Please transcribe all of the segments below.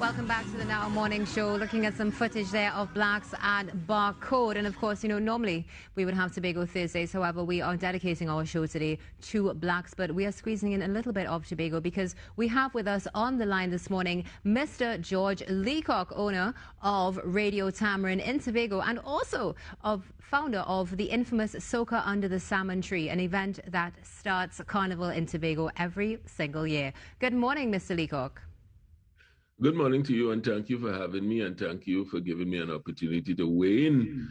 Welcome back to the Now Morning Show. Looking at some footage there of Blaxx and Barcode. And of course, normally we would have Tobago Thursdays. However, we are dedicating our show today to Blaxx, but we are squeezing in a little bit of Tobago because we have with us on the line this morning Mr. George Leacock, owner of Radio Tambrin in Tobago and also founder of the infamous Soca Under the Salmon Tree, an event that starts Carnival in Tobago every single year. Good morning, Mr. Leacock. Good morning to you, and thank you for having me, and thank you for giving me an opportunity to weigh in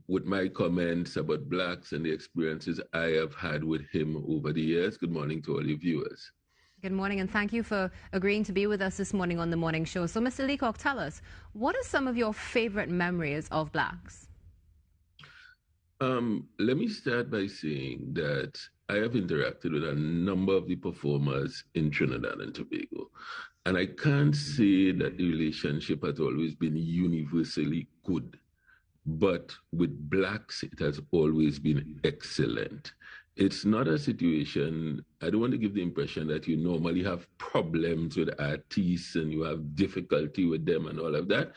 with my comments about Blaxx and the experiences I have had with him over the years. Good morning to all your viewers. Good morning, and thank you for agreeing to be with us this morning on the morning show. So, Mr. Leacock, tell us, what are some of your favorite memories of Blaxx? Let me start by saying that I have interacted with a number of the performers in Trinidad and Tobago. And I can't say that the relationship has always been universally good. But with Blaxx, it has always been excellent. It's not a situation, I don't want to give the impression that you normally have problems with artists and you have difficulty with them and all of that.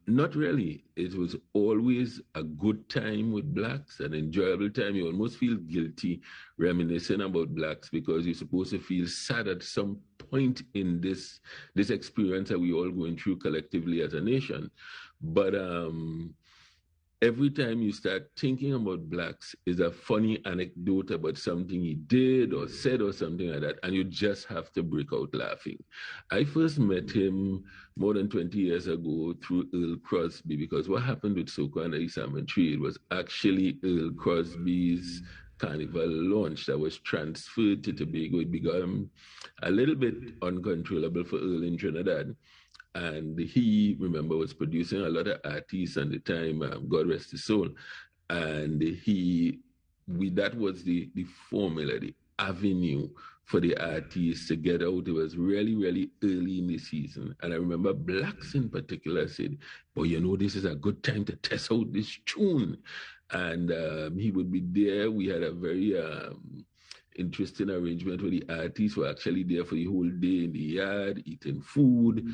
Not really. It was always a good time with Blaxx, an enjoyable time. You almost feel guilty reminiscing about Blaxx because you're supposed to feel sad at some point in this experience that we're all going through collectively as a nation. But every time you start thinking about Blaxx is a funny anecdote about something he did or said or something like that, and you just have to break out laughing. I first met him more than 20 years ago through Earl Crosby, because what happened with Soca Under the Salmon Tree, it was actually Earl Crosby's Carnival launch that was transferred to Tobago. It became a little bit uncontrollable for Earl in Trinidad. And he, remember, was producing a lot of artists at the time, God rest his soul. And that was the formula, the avenue for the artists to get out. It was really, really early in the season. And I remember Blaxx in particular said, "But this is a good time to test out this tune." And he would be there. We had a very interesting arrangement where the artists were actually there for the whole day in the yard, eating food,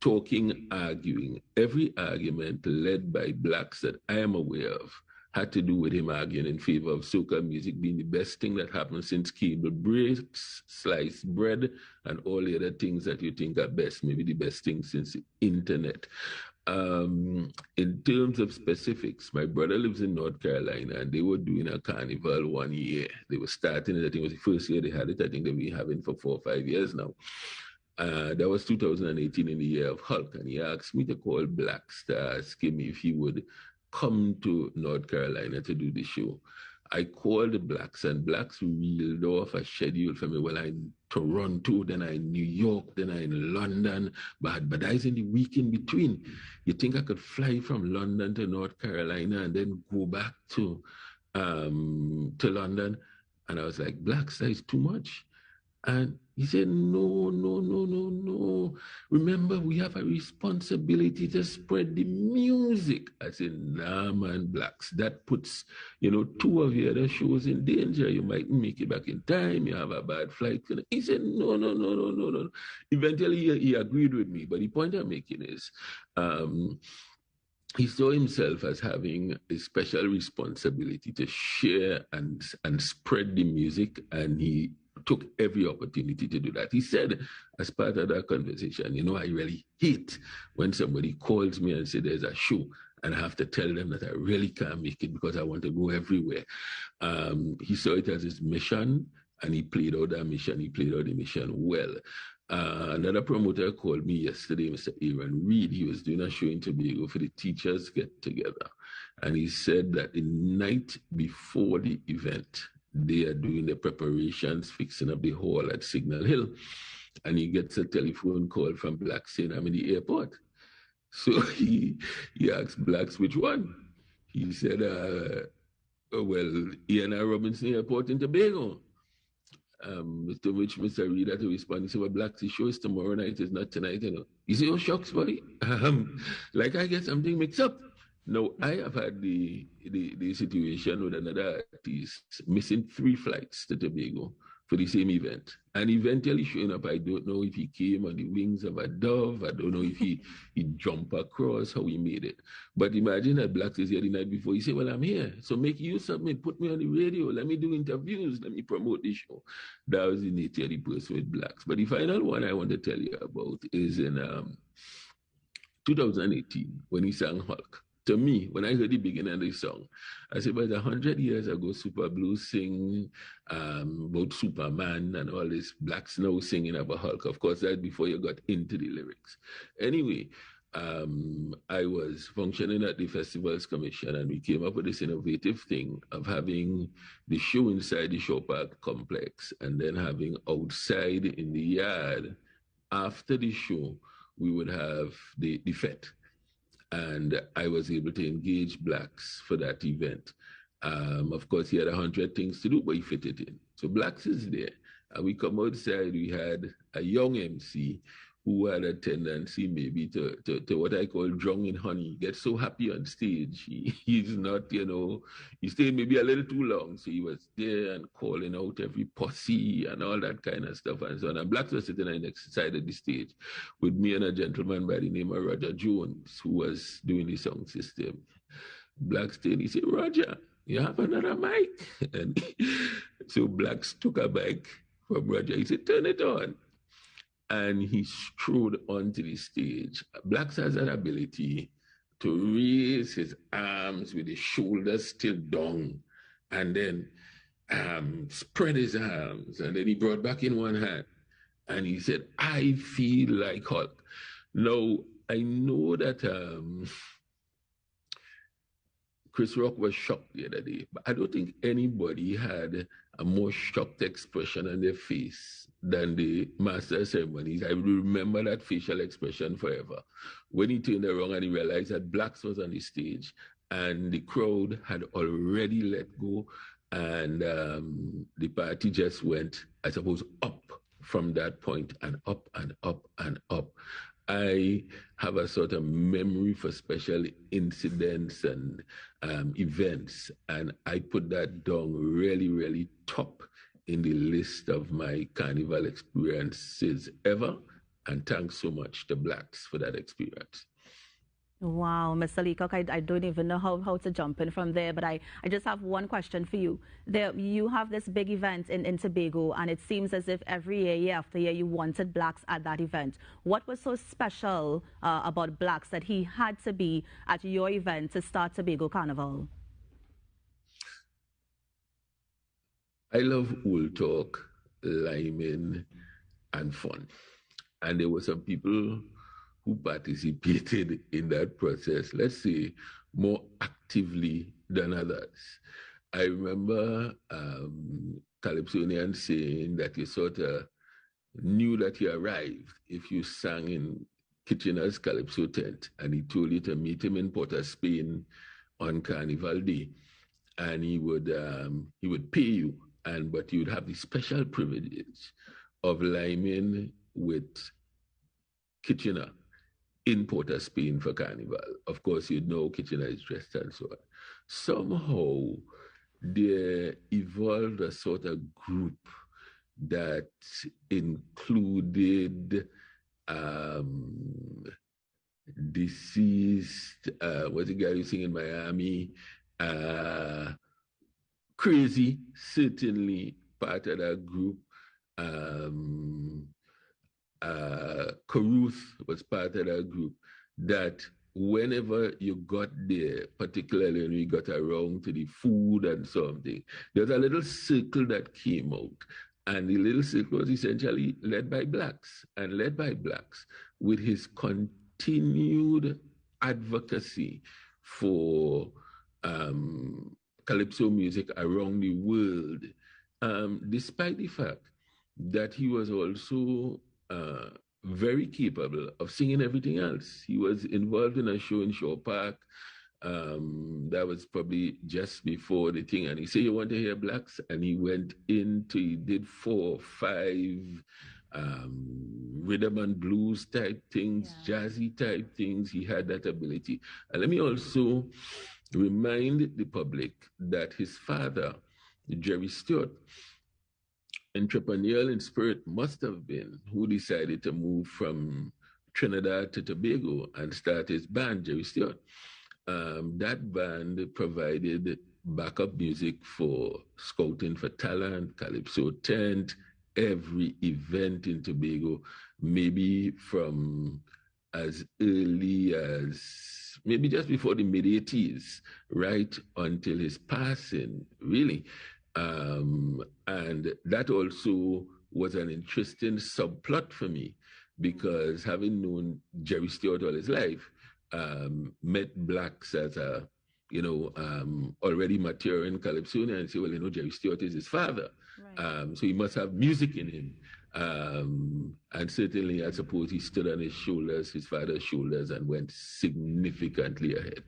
talking, arguing. Every argument led by Blaxx that I am aware of had to do with him arguing in favor of soca music being the best thing that happened since cable breaks, sliced bread, and all the other things that you think are best, maybe the best thing since the internet. In terms of specifics, my brother lives in North Carolina, and they were doing a carnival one year. They were starting it, I think it was the first year they had it. I think they've been having for 4 or 5 years now. That was 2018 in the year of Hulk, and he asked me to call Blaxx to ask him if he would come to North Carolina to do the show. I called Blaxx, and Blaxx reeled off a schedule for me. Well, I'm in Toronto, then I'm in New York, then I'm in London, but I was in the week in between. You think I could fly from London to North Carolina and then go back to London? And I was like, Blaxx, that is too much. And he said, no. Remember, we have a responsibility to spread the music. I said, nah, man, Blaxx, that puts, 2 of your other shows in danger. You mightn't make it back in time. You have a bad flight. He said, no. Eventually, he agreed with me. But the point I'm making is, he saw himself as having a special responsibility to share and spread the music, and he took every opportunity to do that. He said, as part of that conversation, I really hate when somebody calls me and says there's a show and I have to tell them that I really can't make it because I want to go everywhere. He saw it as his mission, and he played out that mission. He played out the mission well. Another promoter called me yesterday, Mr. Aaron Reed. He was doing a show in Tobago for the teachers get together. And he said that the night before the event, they are doing the preparations, fixing up the hall at Signal Hill. And he gets a telephone call from Blaxx saying, I'm in the airport. So he asked Blaxx, which one? He said, Ian Robinson Airport in Tobago. To which Mr. Reed had to respond. He said, well, Blaxx, the show is tomorrow night, it's not tonight, He said, oh, shucks, buddy. Like I get something mixed up. No, I have had the situation with another artist missing 3 flights to Tobago for the same event. And eventually showing up, I don't know if he came on the wings of a dove. I don't know if he jumped across, how he made it. But imagine that Blaxx is here the night before. He said, well, I'm here. So make use of me. Put me on the radio. Let me do interviews. Let me promote the show. That was the nature of the person with Blaxx. But the final one I want to tell you about is in 2018 when he sang Hulk. To me, when I heard the beginning of the song, I said, about 100 years ago, Super Blues sing about Superman and all this. Blaxx now singing about Hulk. Of course, that's before you got into the lyrics. Anyway, I was functioning at the Festivals Commission, and we came up with this innovative thing of having the show inside the show park complex and then having outside in the yard, after the show, we would have the fete. And I was able to engage Blaxx for that event. Of course, he had 100 things to do, but he fit it in. So Blaxx is there. And we come outside, we had a young MC who had a tendency maybe to what I call drunk in honey. He gets so happy on stage. He's not, he stayed maybe a little too long. So he was there and calling out every posse and all that kind of stuff and so on. And Blaxx was sitting on the next side of the stage with me and a gentleman by the name of Roger Jones, who was doing the sound system. Blaxx stayed, he said, Roger, you have another mic? And so Blaxx took a mic from Roger. He said, turn it on. And he strode onto the stage. Blaxx has an ability to raise his arms with his shoulders still down and then spread his arms. And then he brought back in one hand and he said, I feel like Hulk. Now, I know that Chris Rock was shocked the other day, but I don't think anybody had a more shocked expression on their face than the master of ceremonies. I will remember that facial expression forever. When he turned around and he realized that Blaxx was on the stage and the crowd had already let go and the party just went, I suppose, up from that point and up and up and up. I have a sort of memory for special incidents and events, and I put that down really, really top in the list of my carnival experiences ever. And thanks so much to Blaxx for that experience. Wow, Mr. Leacock, I don't even know how to jump in from there, but I just have one question for you. You have this big event in Tobago, and it seems as if every year after year, you wanted Blaxx at that event. What was so special about Blaxx that he had to be at your event to start Tobago Carnival? I love old talk, liming, and fun. And there were some people who participated in that process, let's say, more actively than others. I remember Calypsonian saying that you sort of knew that you arrived if you sang in Kitchener's Calypso tent, and he told you to meet him in Port of Spain on Carnival Day, and he would pay you, but you would have the special privilege of liming with Kitchener in Port of Spain for Carnival. Of course, you know Kitchener is dressed and so on. Somehow, there evolved a sort of group that included deceased, what's the guy who sing in Miami? Crazy, certainly part of that group. Caruth was part of that group, that whenever you got there, particularly when we got around to the food and something, there's a little circle that came out. And the little circle was essentially led by Blaxx, and led by Blaxx with his continued advocacy for Calypso music around the world, despite the fact that he was also very capable of singing everything else. He was involved in a show in Shaw Park. That was probably just before the thing. And he said, you want to hear Blaxx? And he went into, he did 4 or 5 rhythm and blues type things, jazzy type things. He had that ability. And let me also remind the public that his father, Jerry Stewart, entrepreneurial in spirit must have been who decided to move from Trinidad to Tobago and start his band, Jerry Stewart. That band provided backup music for Scouting for Talent, Calypso Tent, every event in Tobago, maybe from as early as maybe just before the mid-80s, right until his passing, really. And that also was an interesting subplot for me because having known Jerry Stewart all his life, met Blaxx as a, already maturing Calypsonian and say, well, Jerry Stewart is his father. Right. So he must have music in him. And certainly, I suppose he stood on his shoulders, his father's shoulders, and went significantly ahead.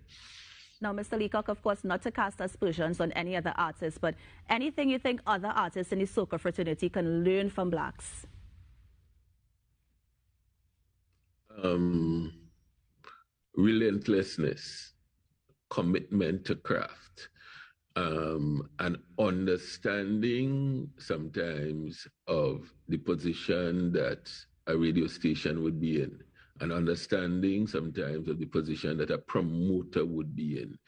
Now, Mr. Leacock, of course, not to cast aspersions on any other artists, but anything you think other artists in the soca fraternity can learn from Blaxx? Relentlessness, commitment to craft, and understanding sometimes of the position that a radio station would be in, and understanding sometimes of the position that a promoter would be in.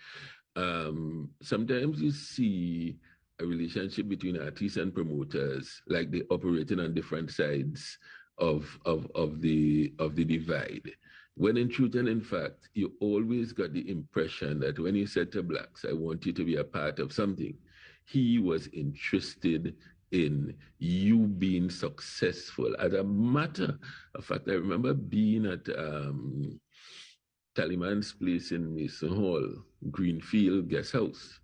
Sometimes you see a relationship between artists and promoters, like they operating on different sides of the divide. When in truth and in fact, you always got the impression that when he said to Blaxx, I want you to be a part of something, he was interested in you being successful. As a matter of fact, I remember being at Tallyman's place in Mason Hall, Greenfield Guest House.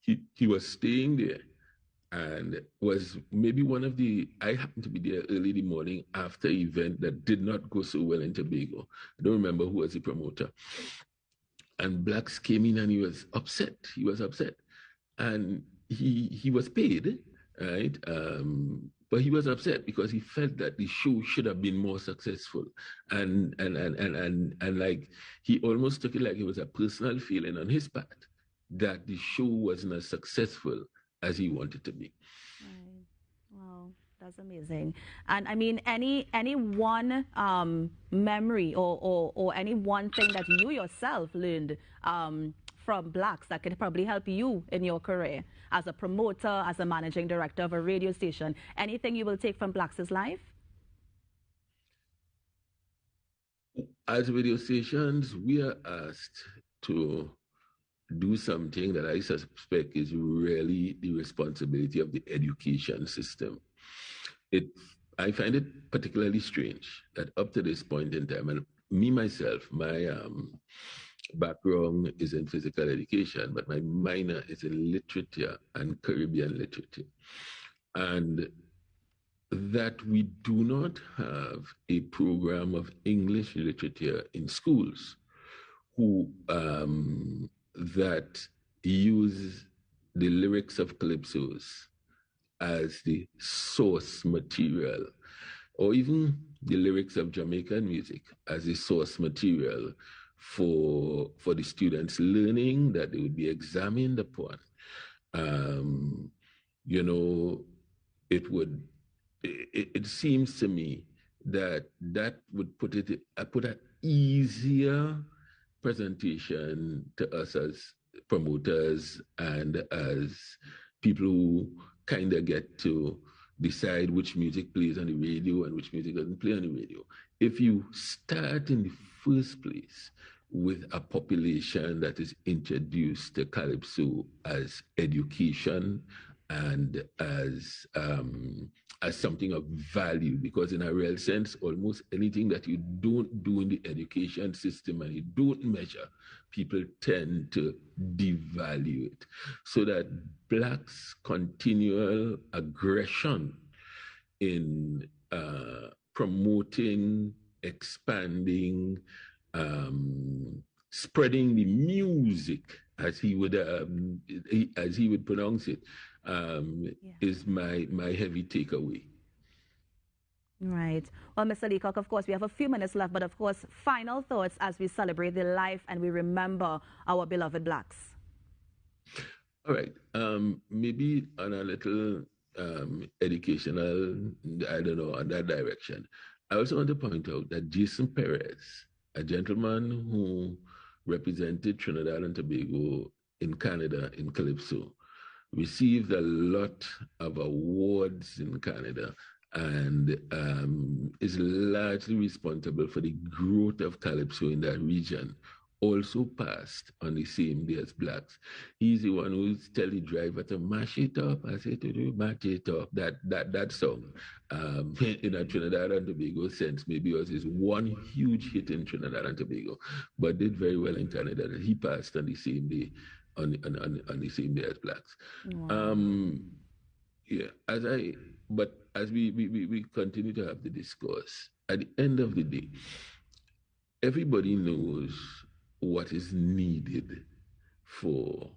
He was staying there. And was maybe one of I happened to be there early in the morning after an event that did not go so well in Tobago. I don't remember who was the promoter. And Blaxx came in and he was upset. He was upset. And he was paid, right? But he was upset because he felt that the show should have been more successful. And like he almost took it like it was a personal feeling on his part that the show wasn't as successful as he wanted to be. Right. Wow, that's amazing. And I mean, any one memory or any one thing that you yourself learned from Blaxx that could probably help you in your career as a promoter, as a managing director of a radio station, anything you will take from Blaxx's life? As radio stations, we are asked to do something that I suspect is really the responsibility of the education system. I find it particularly strange that up to this point in time, and me myself, my background is in physical education, but my minor is in literature and Caribbean literature. And that we do not have a program of English literature in schools that use the lyrics of Calypsos as the source material, or even the lyrics of Jamaican music as the source material for the students' learning that they would be examined upon. It seems to me that would put an easier presentation to us as promoters and as people who kind of get to decide which music plays on the radio and which music doesn't play on the radio. If you start in the first place with a population that is introduced to Calypso as education and as something of value, because in a real sense, almost anything that you don't do in the education system and you don't measure, people tend to devalue it. So that Blaxx continual aggression in promoting, expanding, spreading the music, as he would pronounce it, is my heavy takeaway. Right. Well, Mr. Leacock, of course, we have a few minutes left, but of course, final thoughts as we celebrate the life and we remember our beloved Blaxx. All right. Maybe on a little educational, I don't know, on that direction. I also want to point out that Jason Perez, a gentleman who represented Trinidad and Tobago in Canada in Calypso, received a lot of awards in Canada and is largely responsible for the growth of Calypso in that region. Also passed on the same day as Blaxx. He's the one who's tell the driver to mash it up. I say to do mash it up. That song, in a Trinidad and Tobago sense, maybe was his one huge hit in Trinidad and Tobago, but did very well in Canada. He passed on the same day, on the same day as Blaxx. Wow. Yeah, as we continue to have the discourse, at the end of the day, everybody knows what is needed for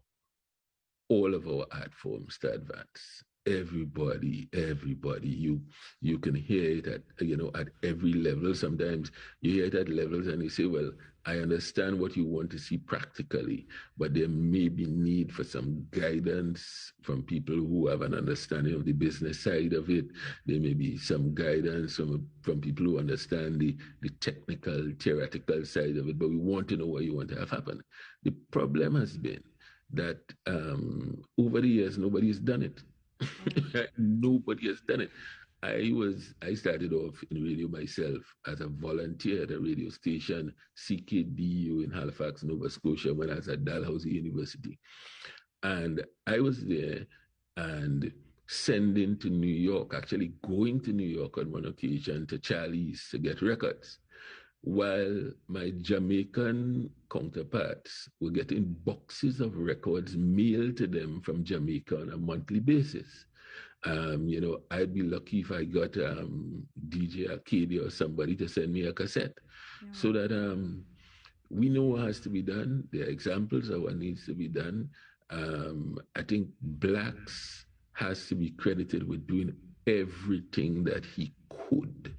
all of our art forms to advance. Everybody, you can hear it at at every level. Sometimes you hear it at levels and you say, well, I understand what you want to see practically, but there may be need for some guidance from people who have an understanding of the business side of it. There may be some guidance from people who understand the technical, theoretical side of it, but we want to know what you want to have happen. The problem has been that over the years, nobody has done it. Nobody has done it. I started off in radio myself as a volunteer at a radio station, CKDU in Halifax, Nova Scotia, when I was at Dalhousie University. And I was there and sending to New York, actually going to New York on one occasion to Charlie's to get records, while my Jamaican counterparts were getting boxes of records mailed to them from Jamaica on a monthly basis. I'd be lucky if I got DJ Arcadia or somebody to send me a cassette. Yeah. So that we know what has to be done. There are examples of what needs to be done. I think Blaxx has to be credited with doing everything that he could.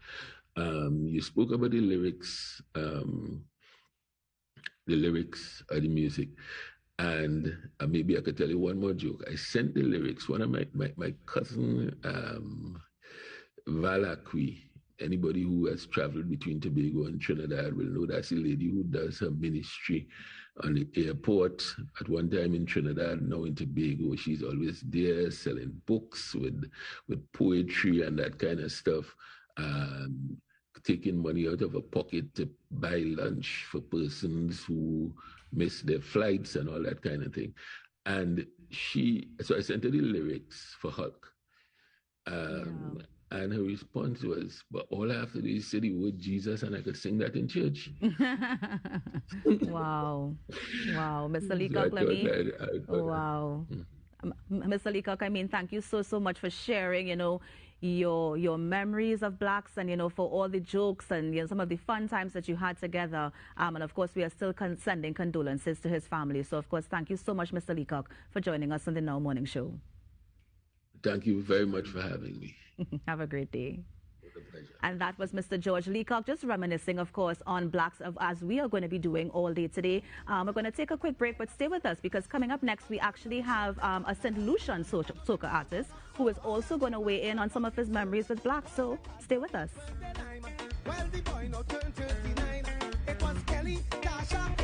You spoke about the lyrics of the music. And maybe I could tell you one more joke. I sent the lyrics. One of my cousin, Valakwi, anybody who has traveled between Tobago and Trinidad will know that's the lady who does her ministry on the airport. At one time in Trinidad, now in Tobago, she's always there selling books with poetry and that kind of stuff. Taking money out of her pocket to buy lunch for persons who miss their flights and all that kind of thing. And so I sent her the lyrics for Hulk. And her response was, but all I have to do is say the word Jesus and I could sing that in church. Wow. Mr. Leacock, wow. Mr. Leacock, thank you so much for sharing, your memories of Blaxx and, for all the jokes and, some of the fun times that you had together. And of course, we are still sending condolences to his family. So, of course, thank you so much, Mr. Leacock, for joining us on the Now Morning Show. Thank you very much for having me. Have a great day. And that was Mr. George Leacock, just reminiscing, of course, on Blaxx, as we are going to be doing all day today. We're going to take a quick break, but stay with us, because coming up next, we actually have a St. Lucian soca artist who is also going to weigh in on some of his memories with Blaxx. So stay with us. Well, the boy now turned 39. It was Kelly, Tasha,